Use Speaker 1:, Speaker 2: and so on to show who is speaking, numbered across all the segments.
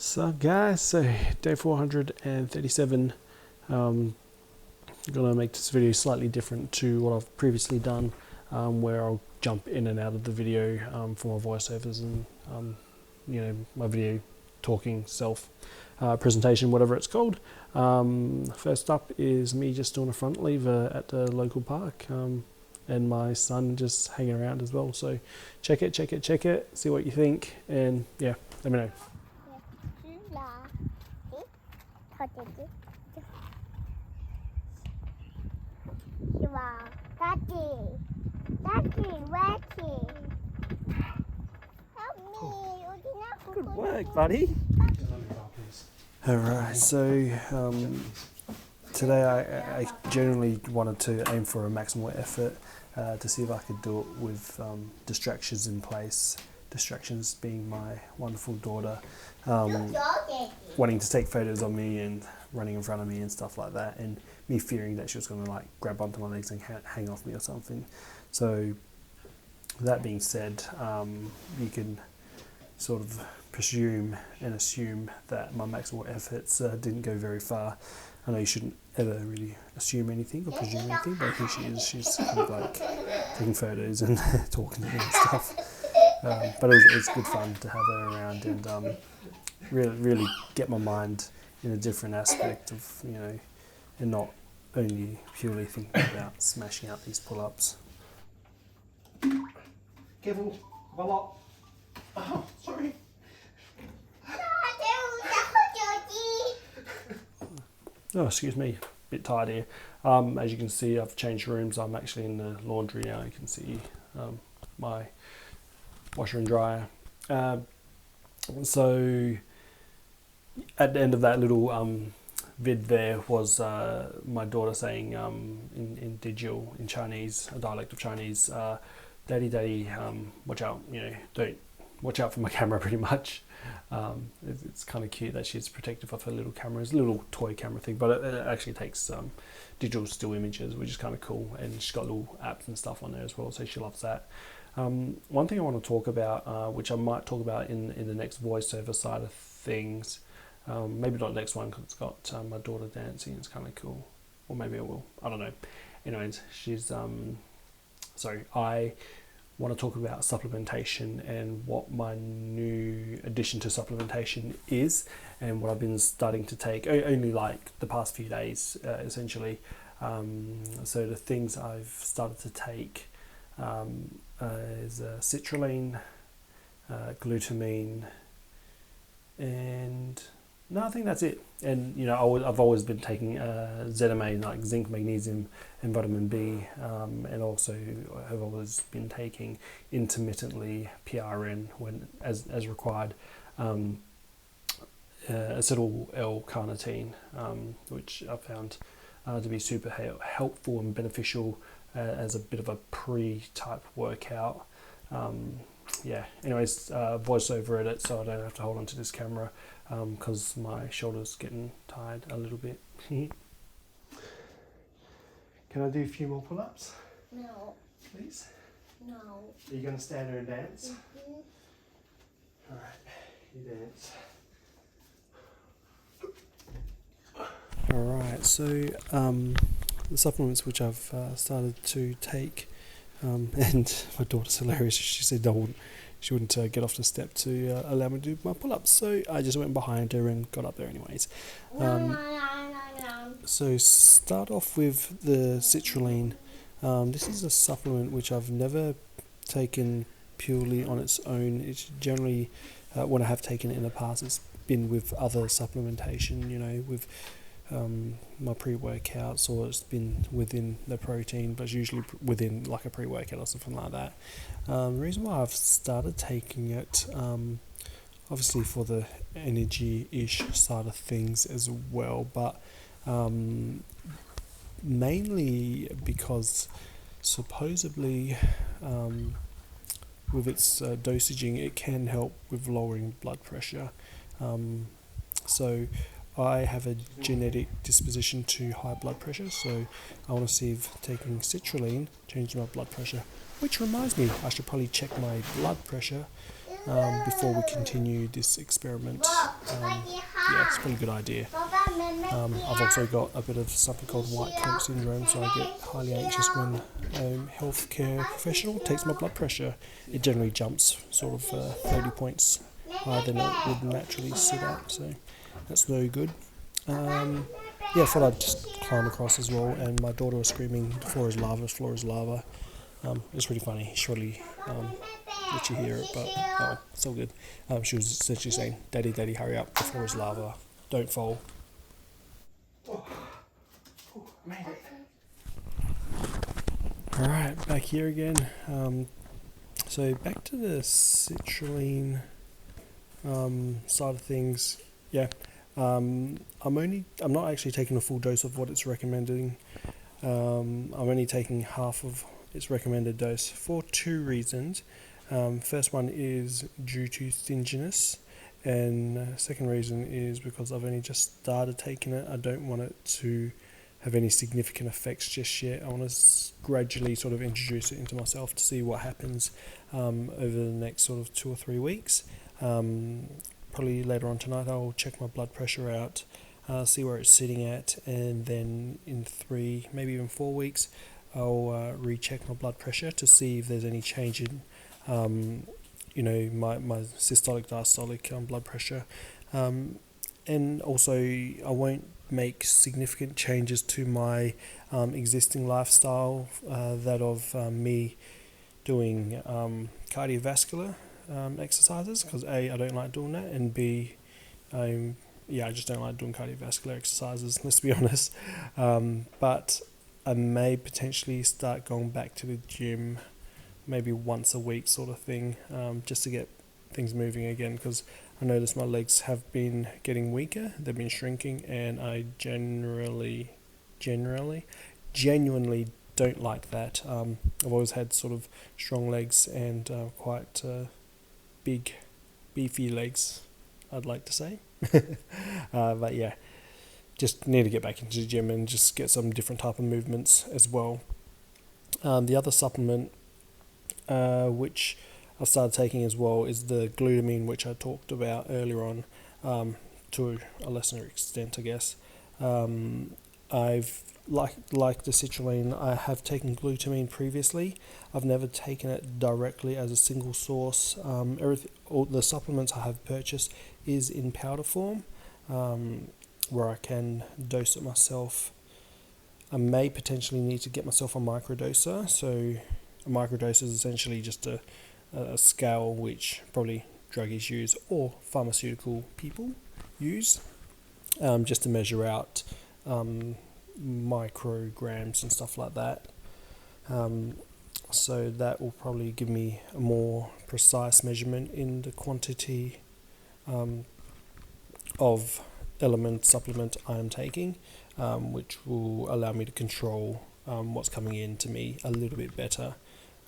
Speaker 1: So guys, so day 437, I'm going to make this video slightly different to what I've previously done, where I'll jump in and out of the video for my voiceovers and my video talking self presentation, whatever it's called. First up is me just doing a front lever at the local park, and my son just hanging around as well. So check it, see what you think, and yeah, let me know. Good work, buddy. Alright, so today I generally wanted to aim for a maximal effort to see if I could do it with distractions in place. Distractions being my wonderful daughter wanting to take photos of me and running in front of me and stuff like that, and me fearing that she was going to like grab onto my legs and hang off me or something. So that being said, you can sort of presume and assume that my maximal efforts didn't go very far. I know you shouldn't ever really assume anything or presume anything, but here she's kind of like taking photos and talking to me and stuff. But it was good fun to have her around and really get my mind in a different aspect of, and not only purely thinking about smashing out these pull-ups. Careful, Bella. Oh, sorry. Oh, excuse me, a bit tired here. As you can see, I've changed rooms. I'm actually in the laundry now. You can see my washer and dryer. So at the end of that little vid there was my daughter saying in digital, in Chinese, a dialect of Chinese, daddy, watch out, don't watch out for my camera, pretty much. It's kind of cute that she's protective of her little cameras, little toy camera thing, but it actually takes digital still images, which is kind of cool, and she's got little apps and stuff on there as well, so she loves that. One thing I want to talk about, which I might talk about in the next voiceover side of things, maybe not the next one because it's got my daughter dancing. It's kind of cool, or maybe I will. I don't know. Anyways, she's I want to talk about supplementation and what my new addition to supplementation is, and what I've been starting to take only like the past few days, essentially. So the things I've started to take is citrulline, glutamine, and no, I think that's it. And I've always been taking Zenamine, like zinc, magnesium, and vitamin B, and also have always been taking intermittently PRN when as required, acetyl L-carnitine, which I found to be super helpful and beneficial as a bit of a pre-type workout. Anyways, voice over edit so I don't have to hold on to this camera because my shoulder's getting tired a little bit. Can I do a few more pull-ups?
Speaker 2: No.
Speaker 1: Please?
Speaker 2: No.
Speaker 1: Are you going to stand there and dance?
Speaker 2: Mm-hmm.
Speaker 1: Alright, you dance. Alright, so the supplements which I've started to take, and my daughter's hilarious. She said she wouldn't get off the step to allow me to do my pull-ups, so I just went behind her and got up there anyways. So start off with the citrulline. This is a supplement which I've never taken purely on its own. It's generally, when I have taken it in the past, it's been with other supplementation, with my pre-workouts, or it's been within the protein, but it's usually within like a pre-workout or something like that. The reason why I've started taking it, obviously for the energy-ish side of things as well, but mainly because supposedly with its dosaging it can help with lowering blood pressure. So I have a genetic disposition to high blood pressure, so I want to see if taking citrulline changes my blood pressure. Which reminds me, I should probably check my blood pressure before we continue this experiment. Yeah, it's a pretty good idea. I've also got a bit of something called white coat syndrome, so I get highly anxious when a healthcare professional takes my blood pressure. It generally jumps sort of 30 points higher than it would naturally sit at, so that's no good. Yeah, I thought I'd just climb across as well, and my daughter was screaming, "The floor is lava, the floor is lava." It's really funny. Surely let you hear it, but oh, it's all good. She was essentially saying, "Daddy, Daddy, hurry up! The floor is lava. Don't fall." Oh, made it. All right, back here again. So back to the citrulline side of things. Yeah, I'm not actually taking a full dose of what it's recommending. I'm only taking half of its recommended dose for two reasons. First one is due to stinginess, and second reason is because I've only just started taking it. I don't want it to have any significant effects just yet. I want to gradually sort of introduce it into myself to see what happens over the next sort of 2 or 3 weeks. Probably later on tonight I'll check my blood pressure out, see where it's sitting at, and then in 3, maybe even 4 weeks, I'll recheck my blood pressure to see if there's any change in, my systolic, diastolic blood pressure. And also, I won't make significant changes to my existing lifestyle, that of me doing cardiovascular exercises, because A, I don't like doing that, and B, I just don't like doing cardiovascular exercises, let's be honest. But I may potentially start going back to the gym maybe once a week sort of thing, just to get things moving again, because I noticed my legs have been getting weaker, they've been shrinking, and I genuinely don't like that. I've always had sort of strong legs and quite big, beefy legs, I'd like to say. But yeah, just need to get back into the gym and just get some different type of movements as well. The other supplement which I started taking as well is the glutamine, which I talked about earlier on, to a lesser extent, I guess. I've like the citrulline, I have taken glutamine previously. I've never taken it directly as a single source. All the supplements I have purchased is in powder form, where I can dose it myself. I may potentially need to get myself a microdoser. So a microdose is essentially just a scale which probably druggies use or pharmaceutical people use, just to measure out micrograms and stuff like that. So that will probably give me a more precise measurement in the quantity of supplement I am taking, which will allow me to control what's coming in to me a little bit better,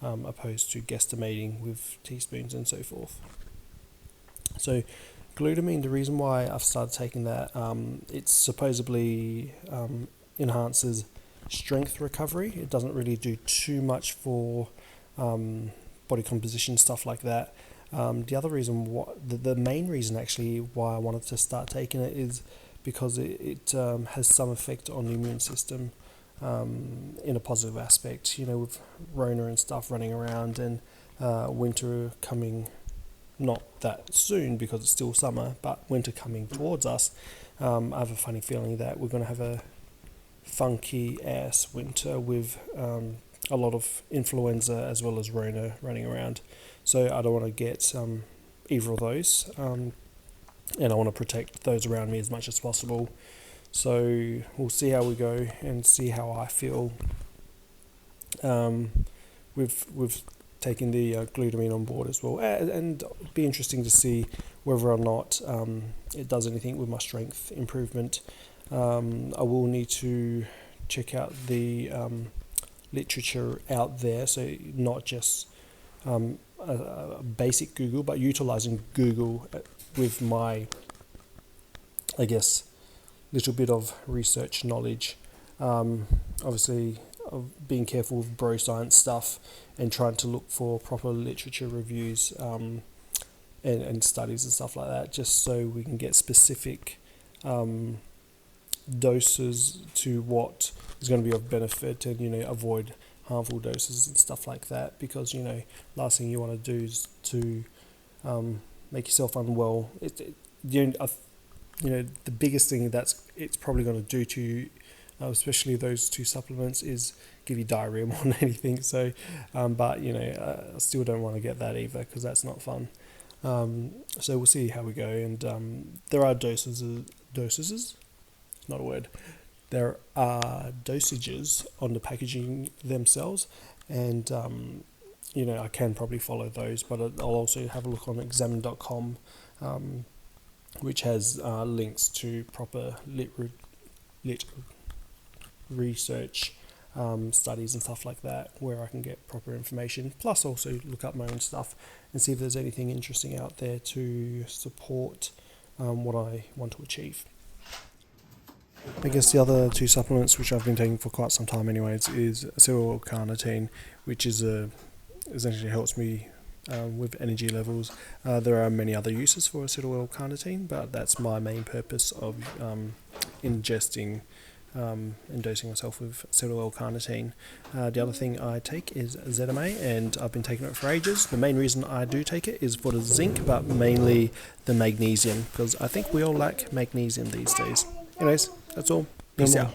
Speaker 1: opposed to guesstimating with teaspoons and so forth. So glutamine, the reason why I've started taking that, it supposedly enhances strength recovery. It doesn't really do too much for body composition, stuff like that. The other reason, the main reason actually why I wanted to start taking it is because it has some effect on the immune system, in a positive aspect. With Rona and stuff running around, and winter coming, not that soon because it's still summer, but winter coming towards us, I have a funny feeling that we're going to have a funky ass winter with a lot of influenza as well as Rona running around. So I don't want to get either of those, and I want to protect those around me as much as possible. So we'll see how we go and see how I feel with taking the glutamine on board as well, and be interesting to see whether or not it does anything with my strength improvement. I will need to check out the literature out there, so not just a basic Google, but utilizing Google with my, I guess, little bit of research knowledge. Obviously, of being careful with bro science stuff and trying to look for proper literature reviews and studies and stuff like that, just so we can get specific doses to what is going to be of benefit, and avoid harmful doses and stuff like that, because last thing you want to do is to make yourself unwell. The biggest thing it's probably going to do to you, especially those two supplements, is give you diarrhea more than anything. So but I still don't want to get that either, because that's not fun. So we'll see how we go, and there are dosages, not a word. There are dosages on the packaging themselves, and I can probably follow those, but I'll also have a look on examine.com, which has links to proper lit research, studies and stuff like that, where I can get proper information, plus also look up my own stuff and see if there's anything interesting out there to support what I want to achieve. I guess the other two supplements, which I've been taking for quite some time anyways, is acetyl carnitine, which is essentially helps me with energy levels. There are many other uses for acetyl carnitine, but that's my main purpose of ingesting and dosing myself with acetyl carnitine. The other thing I take is ZMA, and I've been taking it for ages. The main reason I do take it is for the zinc, but mainly the magnesium, because I think we all lack magnesium these days. Anyways, that's all. Peace out.